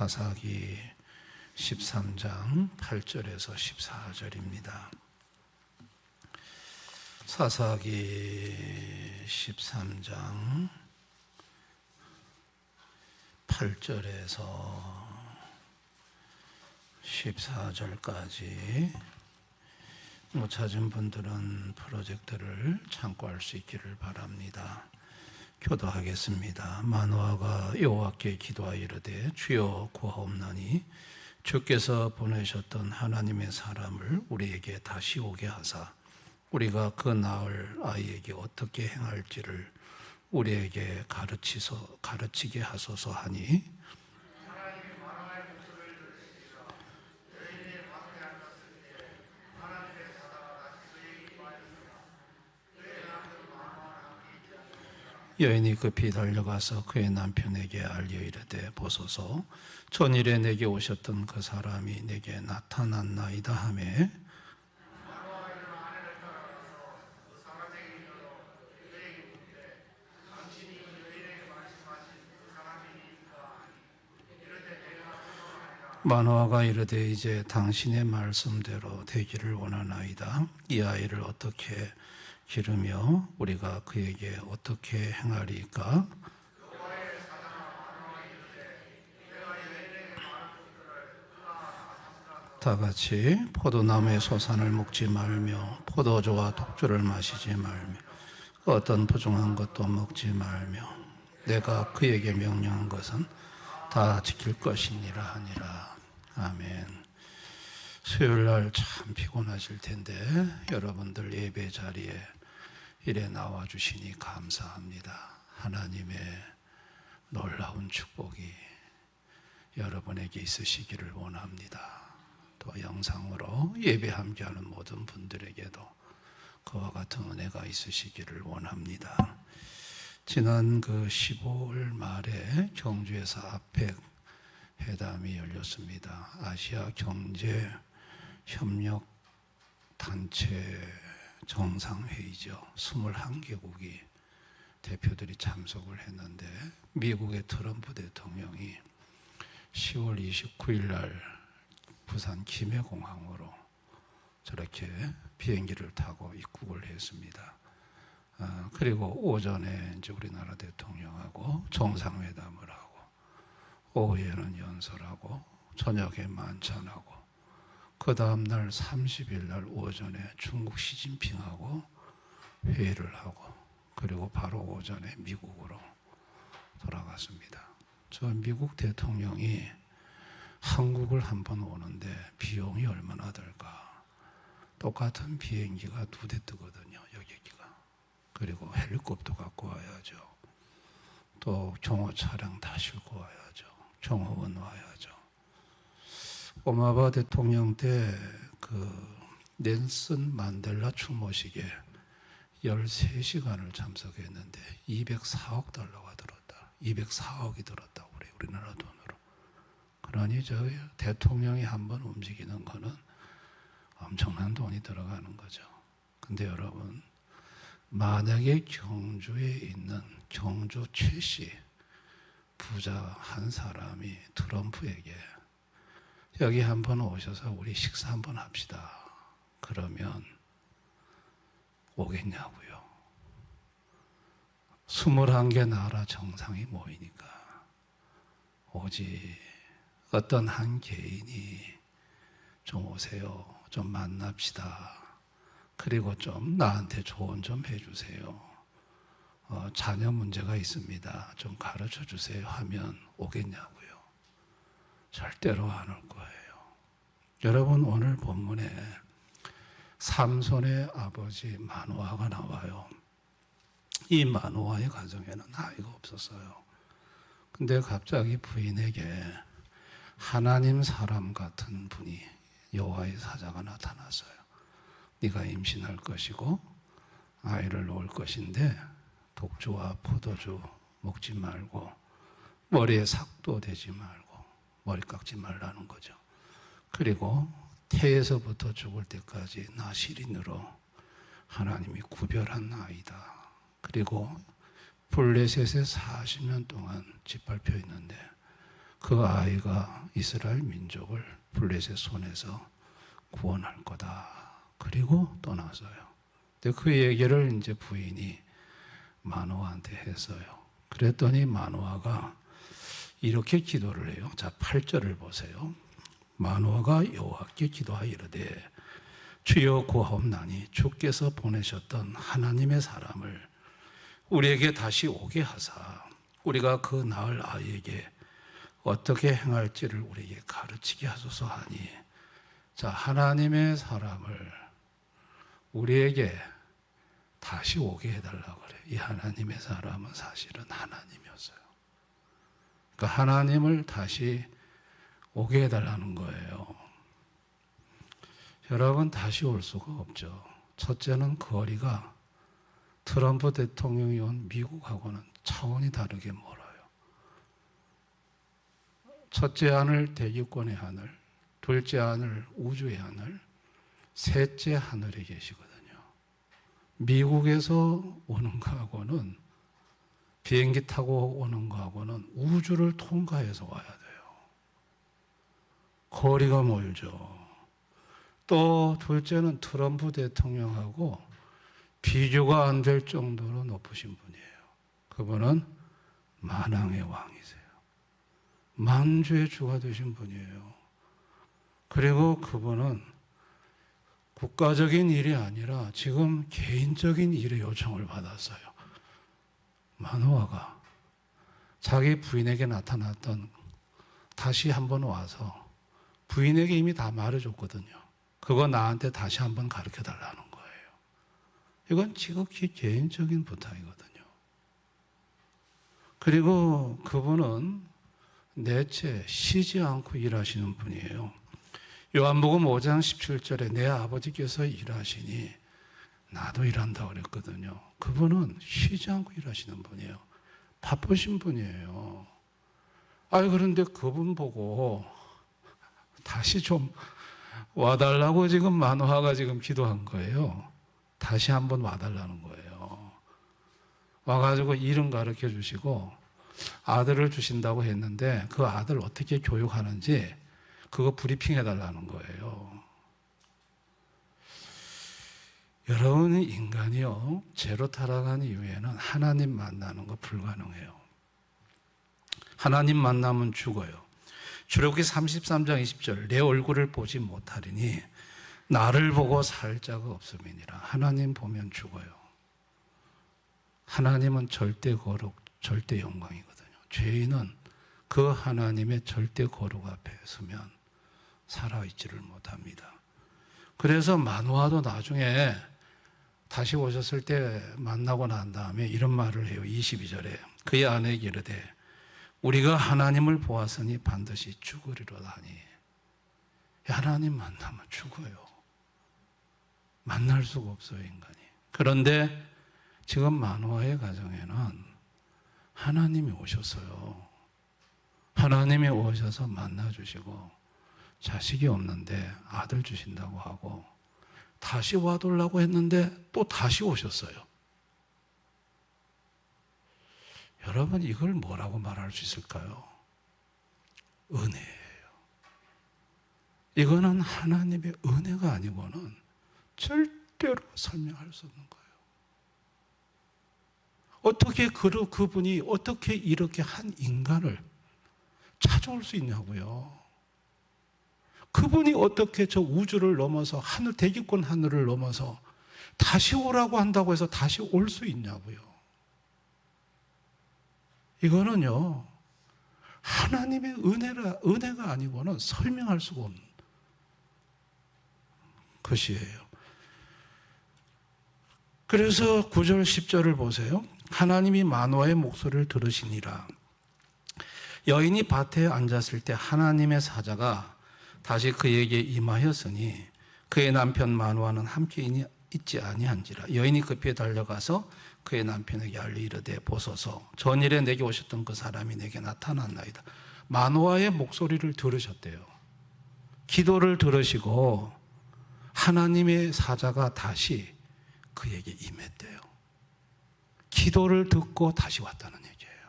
사사기 13장 8절에서 14절입니다. 사사기 13장 8절에서 14절까지 못 찾은 분들은 프로젝트를 참고할 수 있기를 바랍니다. 교도하겠습니다. 마노아가 여호와께 기도하여 이르되 주여 구하옵나니 주께서 보내셨던 하나님의 사람을 우리에게 다시 오게 하사 우리가 그 낳을 아이에게 어떻게 행할지를 우리에게 가르치게 하소서 하니 여인이 급히 달려가서 그의 남편에게 알려 이르되 보소서 전일에 내게 오셨던 그 사람이 내게 나타났나이다 하매 마노아가 이르되 이제 당신의 말씀대로 되기를 원하나이다. 이 아이를 어떻게 기르며 우리가 그에게 어떻게 행하리까? 다 같이 포도나무의 소산을 먹지 말며 포도주와 독주를 마시지 말며 어떤 부정한 것도 먹지 말며 내가 그에게 명령한 것은 다 지킬 것이니라 하니라. 아멘. 수요일날 참 피곤하실 텐데 여러분들 예배 자리에 이래 나와 주시니 감사합니다. 하나님의 놀라운 축복이 여러분에게 있으시기를 원합니다. 또 영상으로 예배 함께하는 모든 분들에게도 그와 같은 은혜가 있으시기를 원합니다. 지난 15일 말에 경주에서 아펙 회담이 열렸습니다. 아시아 경제 협력 단체 정상회의죠. 21개국이 대표들이 참석을 했는데 미국의 트럼프 대통령이 10월 29일 날 부산 김해공항으로 저렇게 비행기를 타고 입국을 했습니다. 그리고 오전에 이제 우리나라 대통령하고 정상회담을 하고 오후에는 연설하고 저녁에 만찬하고 그 다음날 30일 날 오전에 중국 시진핑하고 회의를 하고 그리고 바로 오전에 미국으로 돌아갔습니다. 저 미국 대통령이 한국을 한번 오는데 비용이 얼마나 들까? 똑같은 비행기가 2대 뜨거든요. 여기가. 그리고 헬리콥터 갖고 와야죠. 또 경호 차량 다 싣고 와야죠. 경호원 와야죠. 오바마 대통령 때 넬슨 만델라 추모식에 13시간을 참석했는데 204억 달러가 들었다. 204억이 들었다. 우리나라 돈으로. 그러니 저희 대통령이 한번 움직이는 거는 엄청난 돈이 들어가는 거죠. 근데 여러분, 만약에 경주에 있는 경주 최씨 부자 한 사람이 트럼프에게 여기 한번 오셔서 우리 식사 한번 합시다. 그러면 오겠냐고요. 21개 나라 정상이 모이니까 오지. 어떤 한 개인이 좀 오세요. 좀 만납시다. 그리고 좀 나한테 조언 좀 해주세요. 자녀 문제가 있습니다. 좀 가르쳐 주세요 하면 오겠냐고요. 절대로 안 올 거예요. 여러분 오늘 본문에 삼손의 아버지 마노아가 나와요. 이 마노아의 가정에는 아이가 없었어요. 근데 갑자기 부인에게 하나님 사람 같은 분이 여호와의 사자가 나타났어요. 네가 임신할 것이고 아이를 놓을 것인데 독주와 포도주 먹지 말고 머리에 삭도 대지 말고 머리 깎지 말라는 거죠. 그리고 태에서부터 죽을 때까지 나시린으로 하나님이 구별한 아이다. 그리고 블레셋에 40년 동안 짓밟혀 있는데 그 아이가 이스라엘 민족을 블레셋 손에서 구원할 거다. 그리고 떠났어요. 근데 그 얘기를 이제 부인이 마노아한테 했어요. 그랬더니 마노아가 이렇게 기도를 해요. 자, 8절을 보세요. 마노아가 여호와께 기도하여 이르되 주여 구하옵나니 주께서 보내셨던 하나님의 사람을 우리에게 다시 오게 하사 우리가 그 낳을 아이에게 어떻게 행할지를 우리에게 가르치게 하소서 하니, 자, 하나님의 사람을 우리에게 다시 오게 해달라고 그래요. 이 하나님의 사람은 사실은 하나님이었어요. 그러니까 하나님을 다시 오게 해달라는 거예요. 여러분, 다시 올 수가 없죠. 첫째는 거리가 트럼프 대통령이 온 미국하고는 차원이 다르게 멀어요. 첫째 하늘 대기권의 하늘, 둘째 하늘 우주의 하늘, 셋째 하늘에 계시거든요. 미국에서 오는 거하고는, 비행기 타고 오는 거하고는 우주를 통과해서 와야 돼요. 거리가 멀죠. 또 둘째는 트럼프 대통령하고 비교가 안 될 정도로 높으신 분이에요. 그분은 만왕의 왕이세요. 만주의 주가 되신 분이에요. 그리고 그분은 국가적인 일이 아니라 지금 개인적인 일의 요청을 받았어요. 마노아가 자기 부인에게 나타났던, 다시 한번 와서 부인에게 이미 다 말해줬거든요. 그거 나한테 다시 한번 가르쳐 달라는 거예요. 이건 지극히 개인적인 부탁이거든요. 그리고 그분은 내체 쉬지 않고 일하시는 분이에요. 요한복음 5장 17절에 내 아버지께서 일하시니 나도 일한다고 그랬거든요. 그분은 쉬지 않고 일하시는 분이에요. 바쁘신 분이에요. 그런데 그분 보고 다시 좀 와달라고 지금 마노아가 지금 기도한 거예요. 다시 한번 와달라는 거예요. 와가지고 이름 가르쳐 주시고 아들을 주신다고 했는데 그 아들 어떻게 교육하는지 그거 브리핑 해달라는 거예요. 여러분, 인간이요, 죄로 타락한 이후에는 하나님 만나는 거 불가능해요. 하나님 만나면 죽어요. 출애굽기 33장 20절, 내 얼굴을 보지 못하리니 나를 보고 살 자가 없음이니라. 하나님 보면 죽어요. 하나님은 절대 거룩, 절대 영광이거든요. 죄인은 그 하나님의 절대 거룩 앞에 서면 살아있지를 못합니다. 그래서 마노아도 나중에 다시 오셨을 때 만나고 난 다음에 이런 말을 해요. 22절에 그의 아내에게 이르되 우리가 하나님을 보았으니 반드시 죽으리로다 하니, 하나님 만나면 죽어요. 만날 수가 없어요, 인간이. 그런데 지금 마노아의 가정에는 하나님이 오셨어요. 하나님이 오셔서 만나주시고 자식이 없는데 아들 주신다고 하고 다시 와달라고 했는데 또 다시 오셨어요. 여러분, 이걸 뭐라고 말할 수 있을까요? 은혜예요. 이거는 하나님의 은혜가 아니고는 절대로 설명할 수 없는 거예요. 어떻게 그분이 어떻게 이렇게 한 인간을 찾아올 수 있냐고요. 그분이 어떻게 저 우주를 넘어서 하늘, 대기권 하늘을 넘어서 다시 오라고 한다고 해서 다시 올 수 있냐고요. 이거는요, 하나님의 은혜가 아니고는 설명할 수가 없는 것이에요. 그래서 9절 10절을 보세요. 하나님이 마노아의 목소리를 들으시니라. 여인이 밭에 앉았을 때 하나님의 사자가 다시 그에게 임하였으니 그의 남편 마노아는 함께 있지 아니한지라. 여인이 급히 달려가서 그의 남편에게 알리 이르되 보소서 전일에 내게 오셨던 그 사람이 내게 나타났나이다. 마노아의 목소리를 들으셨대요. 기도를 들으시고 하나님의 사자가 다시 그에게 임했대요. 기도를 듣고 다시 왔다는 얘기예요.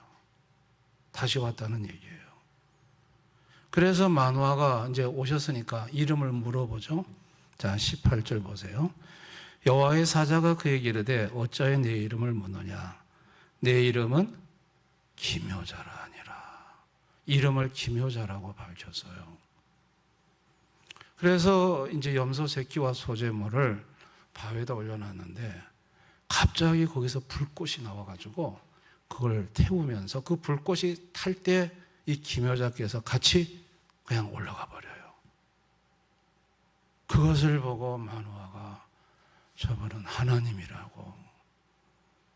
다시 왔다는 얘기예요. 그래서 마노아가 이제 오셨으니까 이름을 물어보죠. 자, 18절 보세요. 여호와의 사자가 그에게 이르되 어찌하여 내 이름을 묻느냐. 내 이름은 기묘자라 하니라. 이름을 기묘자라고 밝혔어요. 그래서 이제 염소 새끼와 소제물을 바위에다 올려놨는데 갑자기 거기서 불꽃이 나와가지고 그걸 태우면서 그 불꽃이 탈 때 이 기묘자께서 같이 그냥 올라가 버려요. 그것을 보고 마노아가 저분은 하나님이라고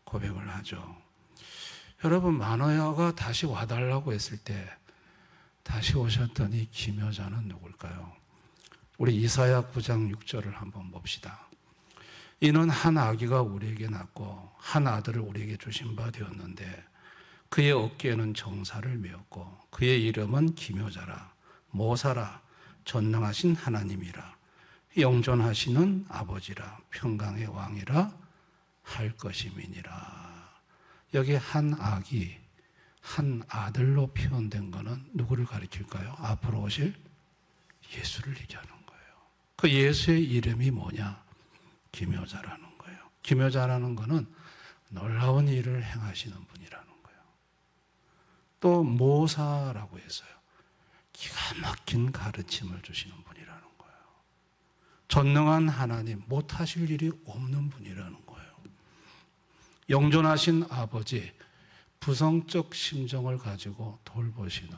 고백을 하죠. 여러분, 마노아가 다시 와달라고 했을 때 다시 오셨던 이 기묘자는 누굴까요? 우리 이사야 9장 6절을 한번 봅시다. 이는 한 아기가 우리에게 낳고 한 아들을 우리에게 주신 바 되었는데 그의 어깨에는 정사를 메었고 그의 이름은 기묘자라 모사라 전능하신 하나님이라 영존하시는 아버지라 평강의 왕이라 할 것임이니라. 여기 한 아기, 한 아들로 표현된 것은 누구를 가리킬까요? 앞으로 오실 예수를 얘기하는 거예요. 그 예수의 이름이 뭐냐? 기묘자라는 거예요. 기묘자라는 것은 놀라운 일을 행하시는 분이라는 거예요. 또 모사라고 했어요. 기가 막힌 가르침을 주시는 분이라는 거예요. 전능한 하나님, 못하실 일이 없는 분이라는 거예요. 영존하신 아버지, 부성적 심정을 가지고 돌보시는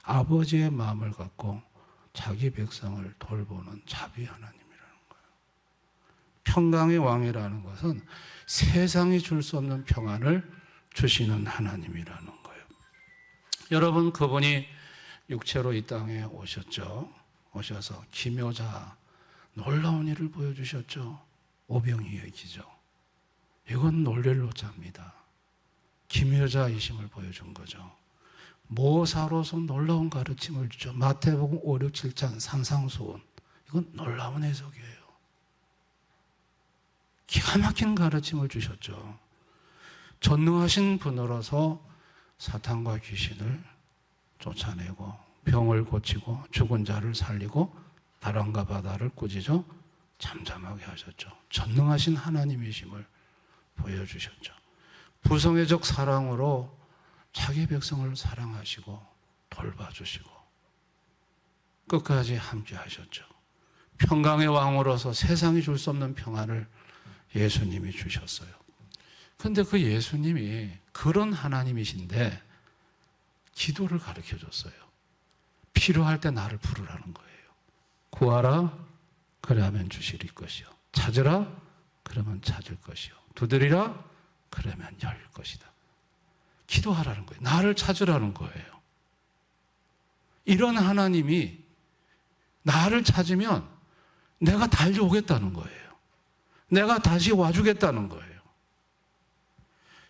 아버지의 마음을 갖고 자기 백성을 돌보는 자비 하나님이라는 거예요. 평강의 왕이라는 것은 세상이 줄 수 없는 평안을 주시는 하나님이라는 거예요. 여러분, 그분이 육체로 이 땅에 오셨죠. 오셔서 기묘자, 놀라운 일을 보여주셨죠. 오병이의 기적. 이건 놀랄 노자입니다. 기묘자이심을 보여준 거죠. 모사로서 놀라운 가르침을 주죠. 마태복음 5, 6, 7장 산상수훈. 이건 놀라운 해석이에요. 기가 막힌 가르침을 주셨죠. 전능하신 분으로서 사탄과 귀신을 쫓아내고 병을 고치고 죽은 자를 살리고 바람과 바다를 꾸짖어 잠잠하게 하셨죠. 전능하신 하나님이심을 보여주셨죠. 부성애적 사랑으로 자기 백성을 사랑하시고 돌봐주시고 끝까지 함께 하셨죠. 평강의 왕으로서 세상이 줄 수 없는 평안을 예수님이 주셨어요. 그런데 그 예수님이 그런 하나님이신데 기도를 가르쳐줬어요. 필요할 때 나를 부르라는 거예요. 구하라 그러면 주실 것이요. 찾으라 그러면 찾을 것이요. 두드리라 그러면 열 것이다. 기도하라는 거예요. 나를 찾으라는 거예요. 이런 하나님이 나를 찾으면 내가 달려오겠다는 거예요. 내가 다시 와주겠다는 거예요.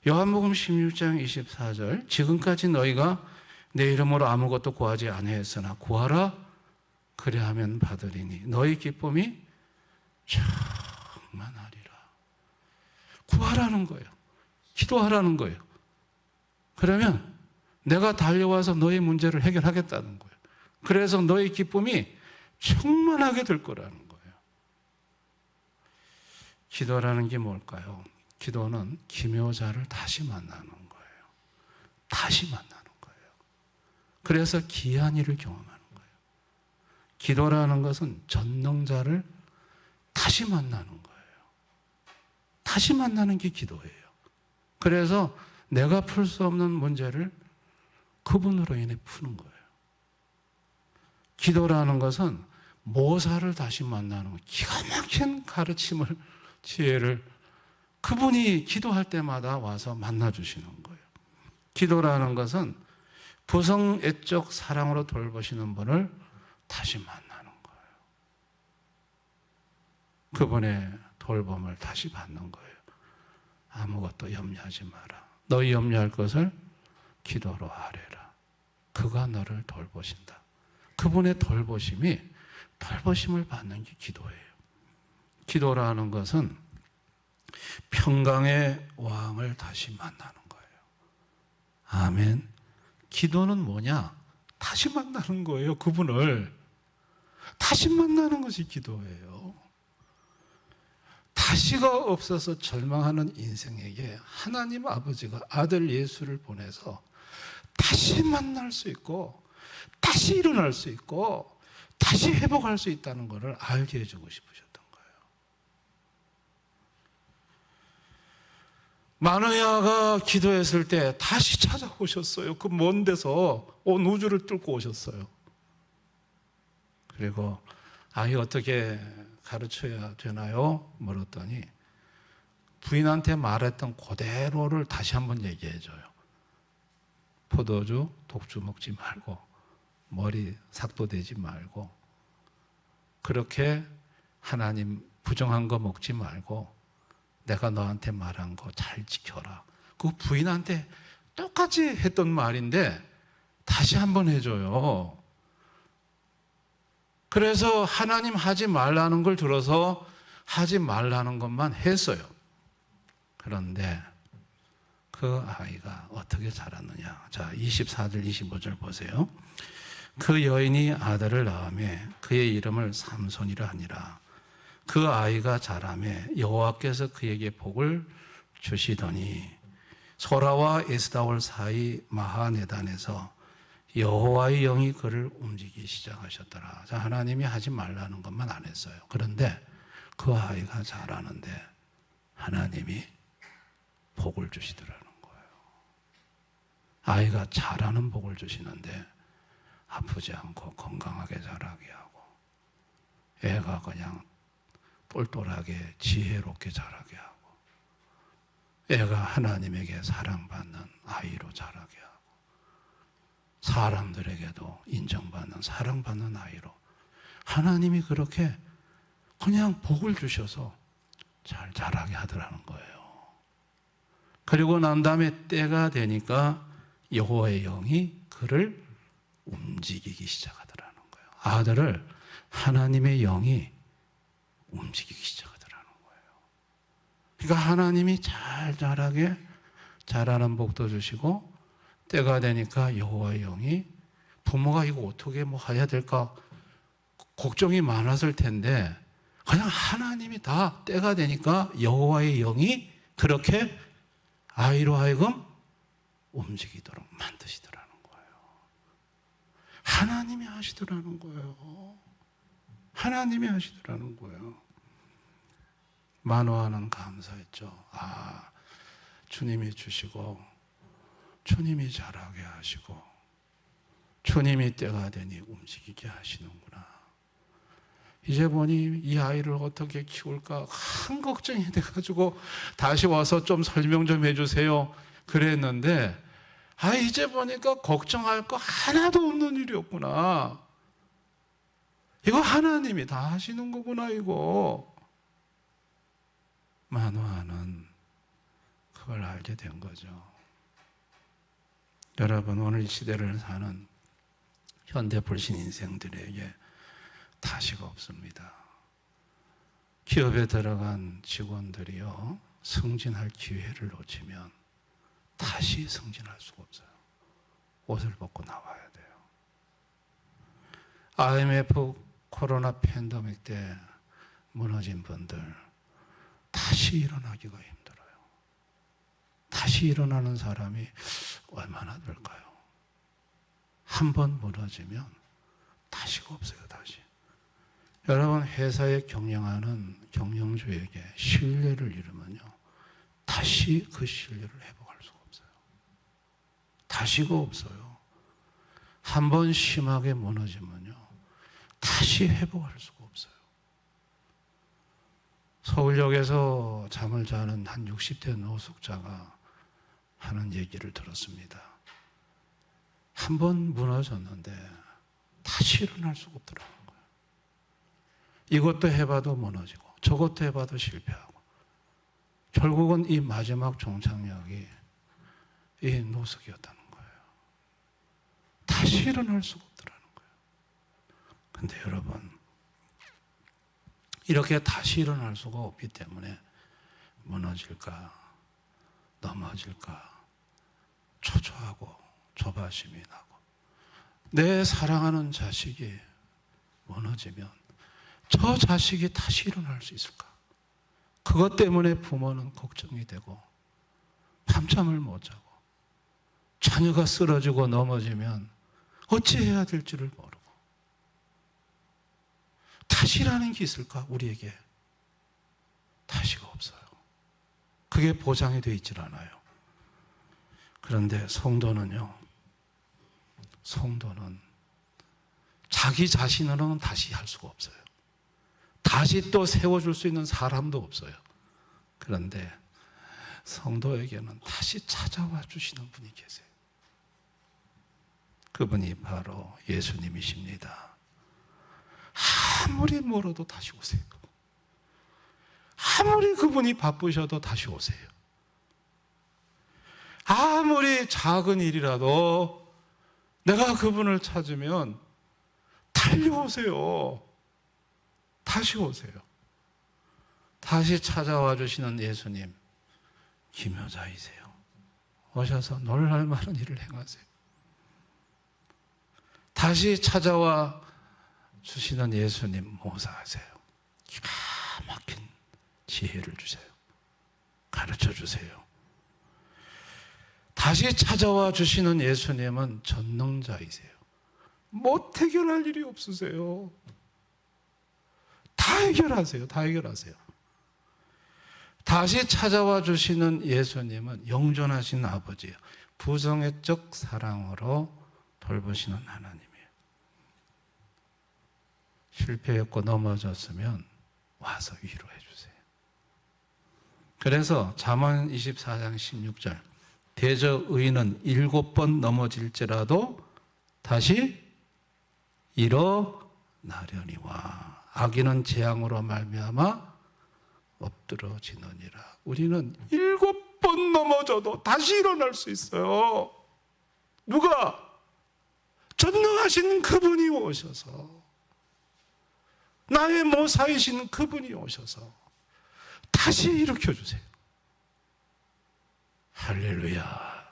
요한복음 16장 24절 지금까지 너희가 내 이름으로 아무것도 구하지 아니했으나 구하라 그리하면 받으리니 너희 기쁨이 충만하리라. 구하라는 거예요. 기도하라는 거예요. 그러면 내가 달려와서 너희 문제를 해결하겠다는 거예요. 그래서 너희 기쁨이 충만하게 될 거라는 거예요. 기도라는 게 뭘까요? 기도는 기묘자를 다시 만나는 거예요. 다시 만나는 거예요. 그래서 귀한 일을 경험하는 거예요. 기도라는 것은 전능자를 다시 만나는 거예요. 다시 만나는 게 기도예요. 그래서 내가 풀 수 없는 문제를 그분으로 인해 푸는 거예요. 기도라는 것은 모사를 다시 만나는 거예요. 기가 막힌 가르침을, 지혜를 그분이 기도할 때마다 와서 만나주시는 거예요. 기도라는 것은 부성애적 사랑으로 돌보시는 분을 다시 만나는 거예요. 그분의 돌봄을 다시 받는 거예요. 아무것도 염려하지 마라. 너희 염려할 것을 기도로 아뢰라. 그가 너를 돌보신다. 그분의 돌보심을 받는 게 기도예요. 기도라는 것은 평강의 왕을 다시 만나는 거예요. 아멘. 기도는 뭐냐? 다시 만나는 거예요. 그분을 다시 만나는 것이 기도예요. 다시가 없어서 절망하는 인생에게 하나님 아버지가 아들 예수를 보내서 다시 만날 수 있고 다시 일어날 수 있고 다시 회복할 수 있다는 것을 알게 해주고 싶으셨던 거예요. 마누야가 기도했을 때 다시 찾아오셨어요. 그 먼 데서 온 우주를 뚫고 오셨어요. 그리고 아이 어떻게 가르쳐야 되나요? 물었더니 부인한테 말했던 그대로를 다시 한번 얘기해줘요. 포도주, 독주 먹지 말고 머리 삭도 대지 말고 그렇게 하나님 부정한 거 먹지 말고 내가 너한테 말한 거 잘 지켜라. 그 부인한테 똑같이 했던 말인데 다시 한번 해줘요. 그래서 하나님 하지 말라는 걸 들어서 하지 말라는 것만 했어요. 그런데 그 아이가 어떻게 자랐느냐. 자, 24절, 25절 보세요. 그 여인이 아들을 낳으매 그의 이름을 삼손이라 하니라. 그 아이가 자라매 여호와께서 그에게 복을 주시더니 소라와 에스다올 사이 마하네단에서 여호와의 영이 그를 움직이기 시작하셨더라. 자, 하나님이 하지 말라는 것만 안 했어요. 그런데 그 아이가 자라는데 하나님이 복을 주시더라는 거예요. 아이가 자라는 복을 주시는데 아프지 않고 건강하게 자라게 하고 애가 그냥 똘똘하게 지혜롭게 자라게 하고 애가 하나님에게 사랑받는 아이로 자라게 하고 사람들에게도 인정받는 사랑받는 아이로 하나님이 그렇게 그냥 복을 주셔서 잘 자라게 하더라는 거예요. 그리고 난 다음에 때가 되니까 여호와의 영이 그를 움직이기 시작하더라는 거예요. 아들을 하나님의 영이 움직이기 시작하더라는 거예요. 그러니까 하나님이 잘 자라게 자라는 복도 주시고 때가 되니까 여호와의 영이 부모가 이거 어떻게 뭐 해야 될까 걱정이 많았을 텐데 그냥 하나님이 다 때가 되니까 여호와의 영이 그렇게 아이로 하여금 움직이도록 만드시더라는 거예요. 하나님이 하시더라는 거예요. 하나님이 하시더라는 거예요. 만화는 감사했죠. 아, 주님이 주시고 주님이 자라게 하시고 주님이 때가 되니 움직이게 하시는구나. 이제 보니 이 아이를 어떻게 키울까 한 걱정이 돼가지고 다시 와서 좀 설명 좀 해주세요 그랬는데 이제 보니까 걱정할 거 하나도 없는 일이었구나. 이거 하나님이 다 하시는 거구나. 이거 만화는 그걸 알게 된 거죠. 여러분, 오늘 이 시대를 사는 현대 불신 인생들에게 다시가 없습니다. 기업에 들어간 직원들이요, 승진할 기회를 놓치면 다시 승진할 수가 없어요. 옷을 벗고 나와야 돼요. IMF 코로나 팬데믹 때 무너진 분들 다시 일어나기가 힘들어요. 다시 일어나는 사람이 얼마나 될까요? 한 번 무너지면 다시가 없어요. 다시. 여러분, 회사에 경영하는 경영주에게 신뢰를 잃으면요, 다시 그 신뢰를 회복할 수가 없어요. 다시가 없어요. 한 번 심하게 무너지면요, 다시 회복할 수가 없어요. 서울역에서 잠을 자는 한 60대 노숙자가 하는 얘기를 들었습니다. 한 번 무너졌는데 다시 일어날 수가 없더라고요. 이것도 해봐도 무너지고 저것도 해봐도 실패하고 결국은 이 마지막 종착역이 이 노숙이었다는 거예요. 다시 일어날 수가 없더라는 거예요. 근데 여러분, 이렇게 다시 일어날 수가 없기 때문에 무너질까 넘어질까 초조하고 조바심이 나고 내 사랑하는 자식이 무너지면 저 자식이 다시 일어날 수 있을까? 그것 때문에 부모는 걱정이 되고 밤잠을 못 자고, 자녀가 쓰러지고 넘어지면 어찌해야 될지를 모르고. 다시라는 게 있을까? 우리에게 다시가 없어요. 그게 보장이 되어 있질 않아요. 그런데 성도는 자기 자신으로는 다시 할 수가 없어요. 다시 또 세워줄 수 있는 사람도 없어요. 그런데 성도에게는 다시 찾아와 주시는 분이 계세요. 그분이 바로 예수님이십니다. 아무리 멀어도 다시 오세요. 아무리 그분이 바쁘셔도 다시 오세요. 아무리 작은 일이라도 내가 그분을 찾으면 달려오세요. 다시 오세요. 다시 찾아와 주시는 예수님, 기묘자이세요. 오셔서 놀랄 만한 일을 행하세요. 다시 찾아와 주시는 예수님 모사하세요. 기가 막힌 지혜를 주세요. 가르쳐 주세요. 다시 찾아와 주시는 예수님은 전능자이세요. 못 해결할 일이 없으세요. 다 해결하세요. 다 해결하세요. 다시 찾아와 주시는 예수님은 영존하신 아버지예요. 부성애적 사랑으로 돌보시는 하나님이에요. 실패했고 넘어졌으면 와서 위로해 주세요. 그래서 잠언 24장 16절, 대저 의인은 7번 넘어질지라도 다시 일어나려니와 악인은 재앙으로 말미암아 엎드러지느니라. 우리는 7번 넘어져도 다시 일어날 수 있어요. 누가? 전능하신 그분이 오셔서, 나의 모사이신 그분이 오셔서 다시 일으켜주세요. 할렐루야.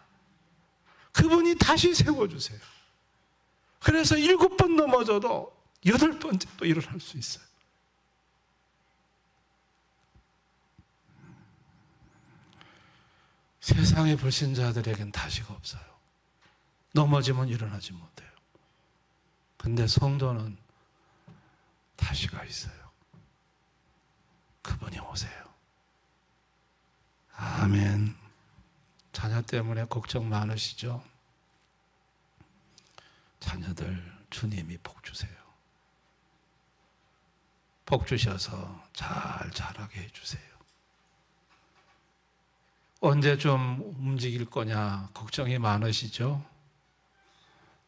그분이 다시 세워주세요. 그래서 7번 넘어져도 8번째 또 일어날 수 있어요. 세상의 불신자들에겐 다시가 없어요. 넘어지면 일어나지 못해요. 근데 성도는 다시가 있어요. 그분이 오세요. 아멘. 자녀 때문에 걱정 많으시죠? 자녀들 주님이 복 주세요. 복 주셔서 잘 자라게 해주세요. 언제쯤 움직일 거냐 걱정이 많으시죠?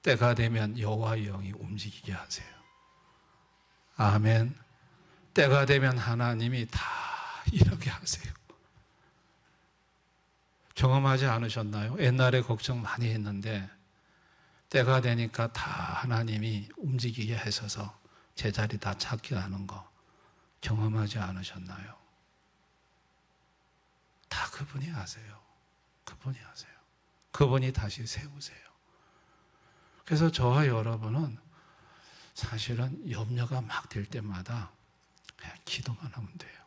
때가 되면 여호와의 영이 움직이게 하세요. 아멘. 때가 되면 하나님이 다 이렇게 하세요. 경험하지 않으셨나요? 옛날에 걱정 많이 했는데 때가 되니까 다 하나님이 움직이게 하셔서 제자리 다 찾게 하는 거 경험하지 않으셨나요? 다 그분이 하세요. 그분이 하세요. 그분이 다시 세우세요. 그래서 저와 여러분은 사실은 염려가 막 될 때마다 그냥 기도만 하면 돼요.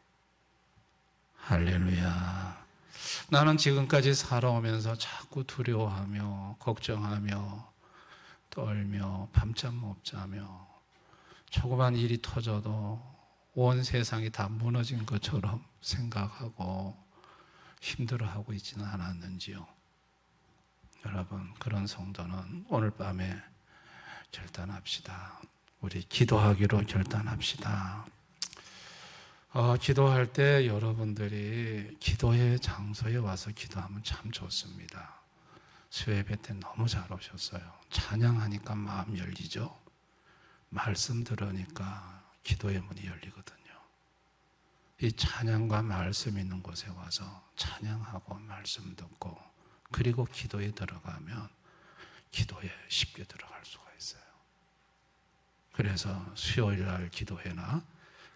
할렐루야. 나는 지금까지 살아오면서 자꾸 두려워하며 걱정하며 떨며 밤잠 못 자며 조그만 일이 터져도 온 세상이 다 무너진 것처럼 생각하고 힘들어하고 있지는 않았는지요. 여러분, 그런 성도는 오늘 밤에 결단합시다. 우리 기도하기로 결단합시다. 기도할 때 여러분들이 기도의 장소에 와서 기도하면 참 좋습니다. 수요예배 때 너무 잘 오셨어요. 찬양하니까 마음 열리죠. 말씀 들으니까 기도의 문이 열리거든요. 이 찬양과 말씀 있는 곳에 와서 찬양하고 말씀 듣고 그리고 기도에 들어가면 기도에 쉽게 들어갈 수가 있어요. 그래서 수요일 날 기도회나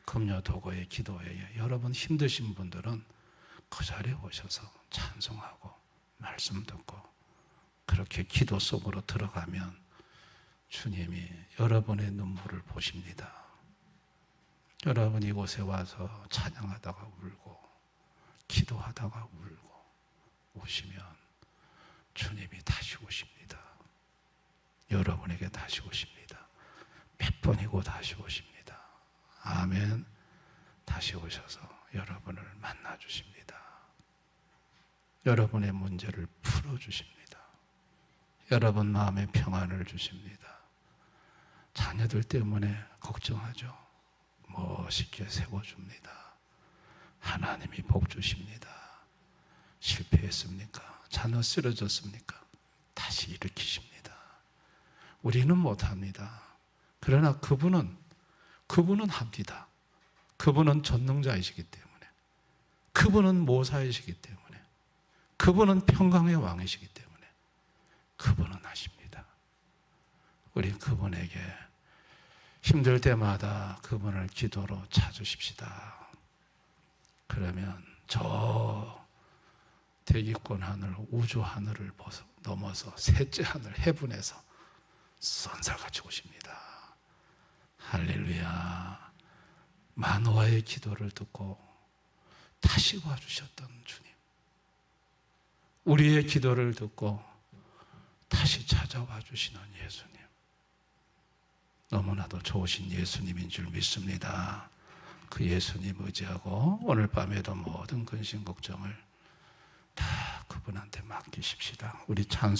금요 도고의 기도회에 여러분 힘드신 분들은 그 자리에 오셔서 찬송하고 말씀 듣고 그렇게 기도 속으로 들어가면 주님이 여러분의 눈물을 보십니다. 여러분 이곳에 와서 찬양하다가 울고 기도하다가 울고 오시면 주님이 다시 오십니다. 여러분에게 다시 오십니다. 몇 번이고 다시 오십니다. 아멘. 다시 오셔서 여러분을 만나 주십니다. 여러분의 문제를 풀어 주십니다. 여러분 마음에 평안을 주십니다. 자녀들 때문에 걱정하죠. 멋있게 세워줍니다. 하나님이 복 주십니다. 실패했습니까? 자녀 쓰러졌습니까? 다시 일으키십니다. 우리는 못합니다. 그러나 그분은 합니다. 그분은 전능자이시기 때문에, 그분은 모사이시기 때문에, 그분은 평강의 왕이시기 때문에 그분은 하십니다. 우리 그분에게 힘들 때마다 그분을 기도로 찾으십시다. 그러면 저 대기권 하늘, 우주 하늘을 넘어서 셋째 하늘, 해분에서 선살같이 오십니다. 할렐루야. 마노아의 기도를 듣고 다시 와주셨던 주님, 우리의 기도를 듣고 다시 찾아와 주시는 예수님, 너무나도 좋으신 예수님인 줄 믿습니다. 그 예수님 의지하고 오늘 밤에도 모든 근심 걱정을 다 그분한테 맡기십시다. 우리 찬송